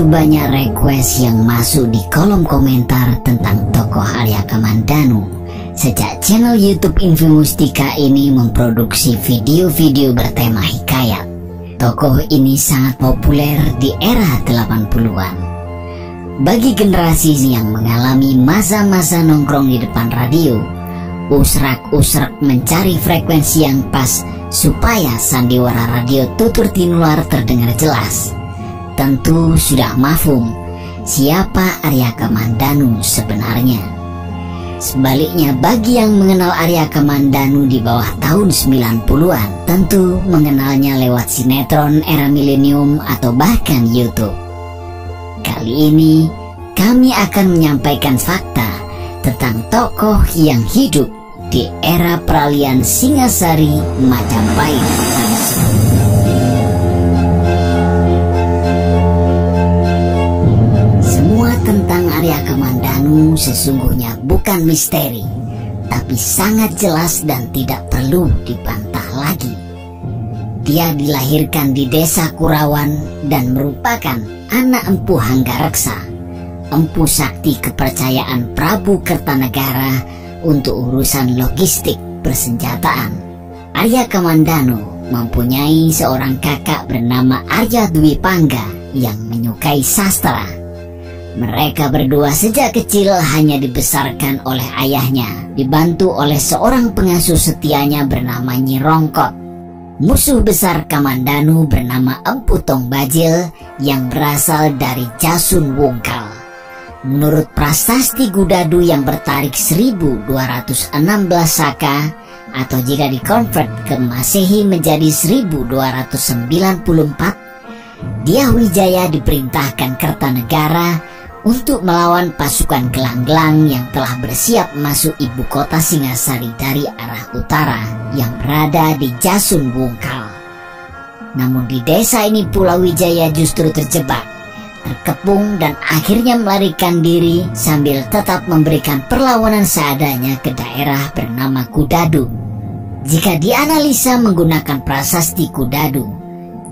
Begitu banyak request yang masuk di kolom komentar tentang tokoh Arya Kamandanu sejak channel YouTube Infomustika ini memproduksi video-video bertema hikayat. Tokoh ini sangat populer di era 80-an. Bagi generasi yang mengalami masa-masa nongkrong di depan radio, usrak-usrak mencari frekuensi yang pas supaya sandiwara radio Tutur Tinular terdengar jelas, tentu sudah mafhum siapa Arya Kamandanu sebenarnya. Sebaliknya, bagi yang mengenal Arya Kamandanu di bawah tahun 90-an, tentu mengenalnya lewat sinetron era milenium atau bahkan YouTube. Kali ini kami akan menyampaikan fakta tentang tokoh yang hidup di era peralihan Singasari Majapahit. Semua tentang Arya Kamandanu sesungguhnya bukan misteri, tapi sangat jelas dan tidak perlu dibantah lagi. Dia dilahirkan di desa Kurawan dan merupakan anak Empu Hanggareksa, empu sakti kepercayaan Prabu Kertanegara untuk urusan logistik persenjataan. Arya Kamandanu mempunyai seorang kakak bernama Arya Dwi Pangga yang menyukai sastra. Mereka berdua sejak kecil hanya dibesarkan oleh ayahnya, dibantu oleh seorang pengasuh setianya bernama Nyi Rongkot. Musuh besar Kamandanu bernama Empu Tong Bajil yang berasal dari Jasun Wungkal. Menurut prasasti Gudadu yang bertarik 1216 Saka, atau jika dikonvert ke Masehi menjadi 1294, Dyah Wijaya diperintahkan Kertanegara untuk melawan pasukan gelang-gelang yang telah bersiap masuk ibu kota Singasari dari arah utara yang berada di Jasun Wungkal. Namun di desa ini pula Wijaya justru terjebak, terkepung dan akhirnya melarikan diri sambil tetap memberikan perlawanan seadanya ke daerah bernama Kudadu. Jika dianalisa menggunakan prasasti Kudadu,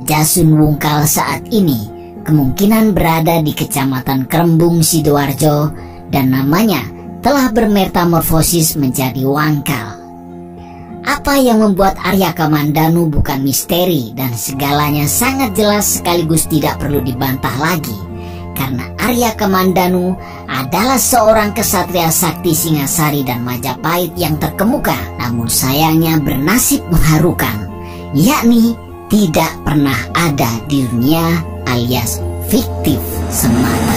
Jasun Wungkal saat ini kemungkinan berada di Kecamatan Krembung Sidoarjo dan namanya telah bermetamorfosis menjadi Wangkal. Apa yang membuat Arya Kamandanu bukan misteri dan segalanya sangat jelas sekaligus tidak perlu dibantah lagi, karena Arya Kamandanu adalah seorang kesatria sakti Singasari dan Majapahit yang terkemuka, namun sayangnya bernasib mengharukan, yakni tidak pernah ada di dunia alias fiktif semata.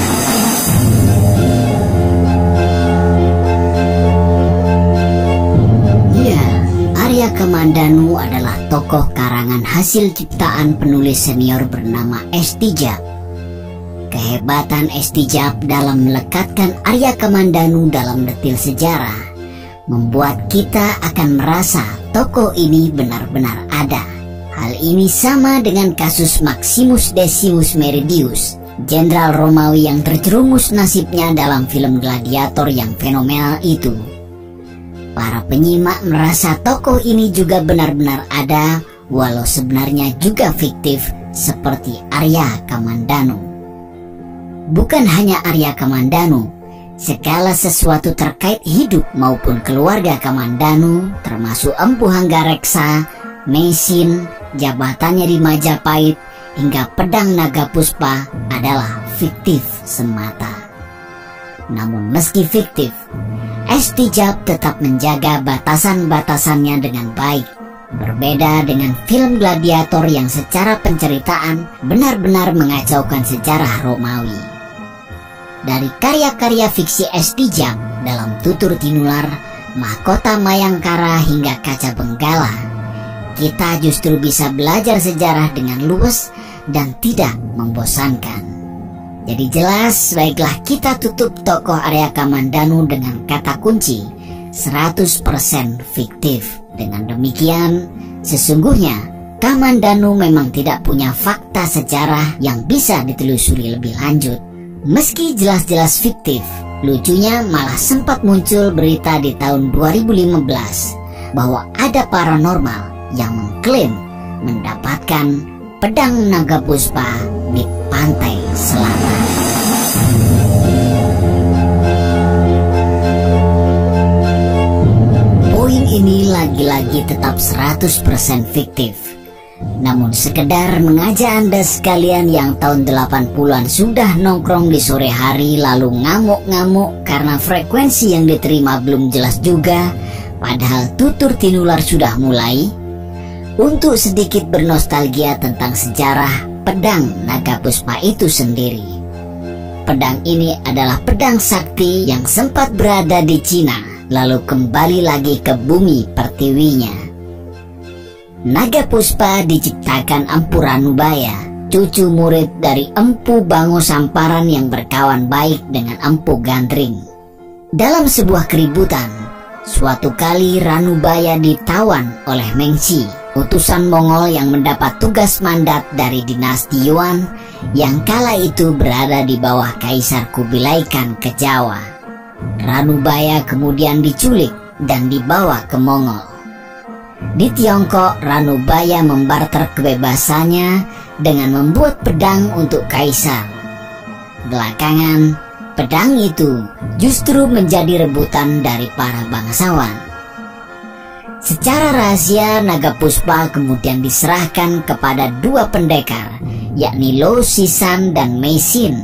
Ya, Arya Kamandanu adalah tokoh karangan hasil ciptaan penulis senior bernama S. Tijab. Kehebatan S. Tijab dalam melekatkan Arya Kamandanu dalam detil sejarah membuat kita akan merasa tokoh ini benar-benar ada. Hal ini sama dengan kasus Maximus Decimus Meridius, jenderal Romawi yang terjerumus nasibnya dalam film Gladiator yang fenomenal itu. Para penyimak merasa tokoh ini juga benar-benar ada, walau sebenarnya juga fiktif seperti Arya Kamandanu. Bukan hanya Arya Kamandanu, segala sesuatu terkait hidup maupun keluarga Kamandanu, termasuk Empu Hanggareksa, mesin, jabatannya di Majapahit, hingga pedang naga puspa adalah fiktif semata. Namun meski fiktif, S. Tijab tetap menjaga batasan-batasannya dengan baik. Berbeda dengan film Gladiator yang secara penceritaan benar-benar mengacaukan sejarah Romawi. Dari karya-karya fiksi S. Tijab dalam Tutur Tinular, Mahkota Mayangkara hingga Kaca Benggala, kita justru bisa belajar sejarah dengan luwes dan tidak membosankan. Jadi jelas, baiklah kita tutup tokoh Arya Kamandanu dengan kata kunci 100% fiktif. Dengan demikian, sesungguhnya Kamandanu memang tidak punya fakta sejarah yang bisa ditelusuri lebih lanjut. Meski jelas-jelas fiktif, lucunya malah sempat muncul berita di tahun 2015 bahwa ada paranormal yang mengklaim mendapatkan pedang naga puspa di pantai selatan. Poin ini lagi-lagi tetap 100% fiktif. Namun sekedar mengajak Anda sekalian yang tahun 80-an sudah nongkrong di sore hari lalu ngamuk-ngamuk karena frekuensi yang diterima belum jelas juga, padahal tutur tinular sudah mulai, untuk sedikit bernostalgia tentang sejarah pedang naga puspa itu sendiri. Pedang ini adalah pedang sakti yang sempat berada di Cina, lalu kembali lagi ke bumi pertiwinya. Naga Puspa diciptakan Empu Ranubaya, cucu murid dari Empu Bango Samparan yang berkawan baik dengan Empu Gandring. Dalam sebuah keributan, suatu kali Ranubaya ditawan oleh Mengxi, utusan Mongol yang mendapat tugas mandat dari dinasti Yuan yang kala itu berada di bawah Kaisar Kubilai Khan ke Jawa. Ranubaya kemudian diculik dan dibawa ke Mongol. Di Tiongkok, Ranubaya membarter kebebasannya dengan membuat pedang untuk kaisar. Belakangan, pedang itu justru menjadi rebutan dari para bangsawan. Secara rahasia, naga Puspa kemudian diserahkan kepada dua pendekar, yakni Lo Sisan dan Mei Xin,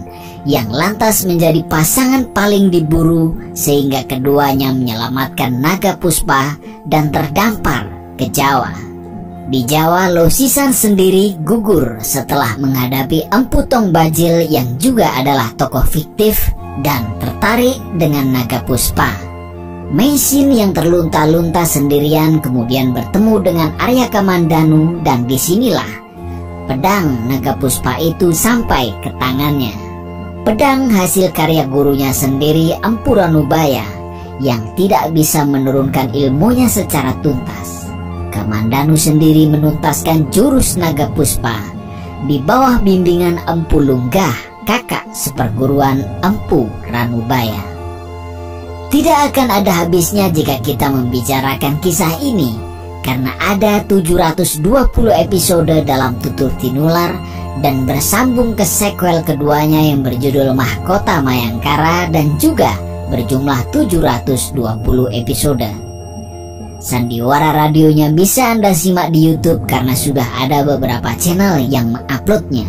yang lantas menjadi pasangan paling diburu sehingga keduanya menyelamatkan naga Puspa dan terdampar ke Jawa. Di Jawa, Lo Sisan sendiri gugur setelah menghadapi Empu Tong Bajil yang juga adalah tokoh fiktif dan tertarik dengan naga Puspa. Mei Xin yang terlunta-lunta sendirian kemudian bertemu dengan Arya Kamandanu dan disinilah pedang naga Puspa itu sampai ke tangannya. Pedang hasil karya gurunya sendiri Empu Ranubaya yang tidak bisa menurunkan ilmunya secara tuntas. Kamandanu sendiri menuntaskan jurus naga Puspa di bawah bimbingan Empu Lunggah, kakak seperguruan Empu Ranubaya. Tidak akan ada habisnya jika kita membicarakan kisah ini, karena ada 720 episode dalam tutur tinular dan bersambung ke sequel keduanya yang berjudul Mahkota Mayangkara dan juga berjumlah 720 episode. Sandiwara radionya bisa Anda simak di YouTube karena sudah ada beberapa channel yang menguploadnya.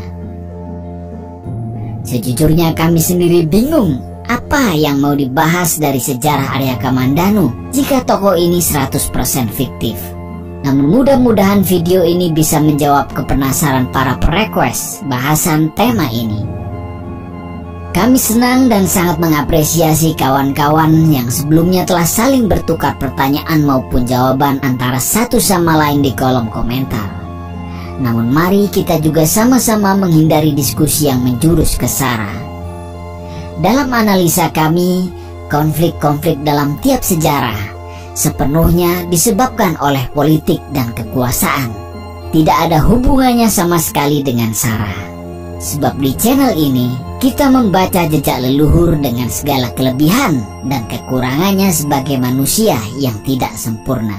Sejujurnya kami sendiri bingung apa yang mau dibahas dari sejarah Arya Kamandanu jika tokoh ini 100% fiktif. Namun mudah-mudahan video ini bisa menjawab kepenasaran para perequest bahasan tema ini. Kami senang dan sangat mengapresiasi kawan-kawan yang sebelumnya telah saling bertukar pertanyaan maupun jawaban antara satu sama lain di kolom komentar. Namun mari kita juga sama-sama menghindari diskusi yang menjurus ke sara. Dalam analisa kami, konflik-konflik dalam tiap sejarah sepenuhnya disebabkan oleh politik dan kekuasaan. Tidak ada hubungannya sama sekali dengan sara. Sebab di channel ini kita membaca jejak leluhur dengan segala kelebihan dan kekurangannya sebagai manusia yang tidak sempurna.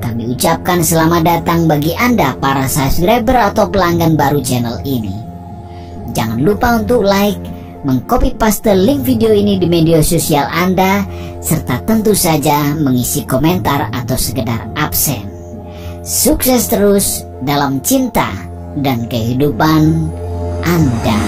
Kami ucapkan selamat datang bagi Anda para subscriber atau pelanggan baru channel ini. Jangan lupa untuk like, mengcopy paste link video ini di media sosial Anda, serta tentu saja mengisi komentar atau sekedar absen. Sukses terus dalam cinta dan kehidupan Anda.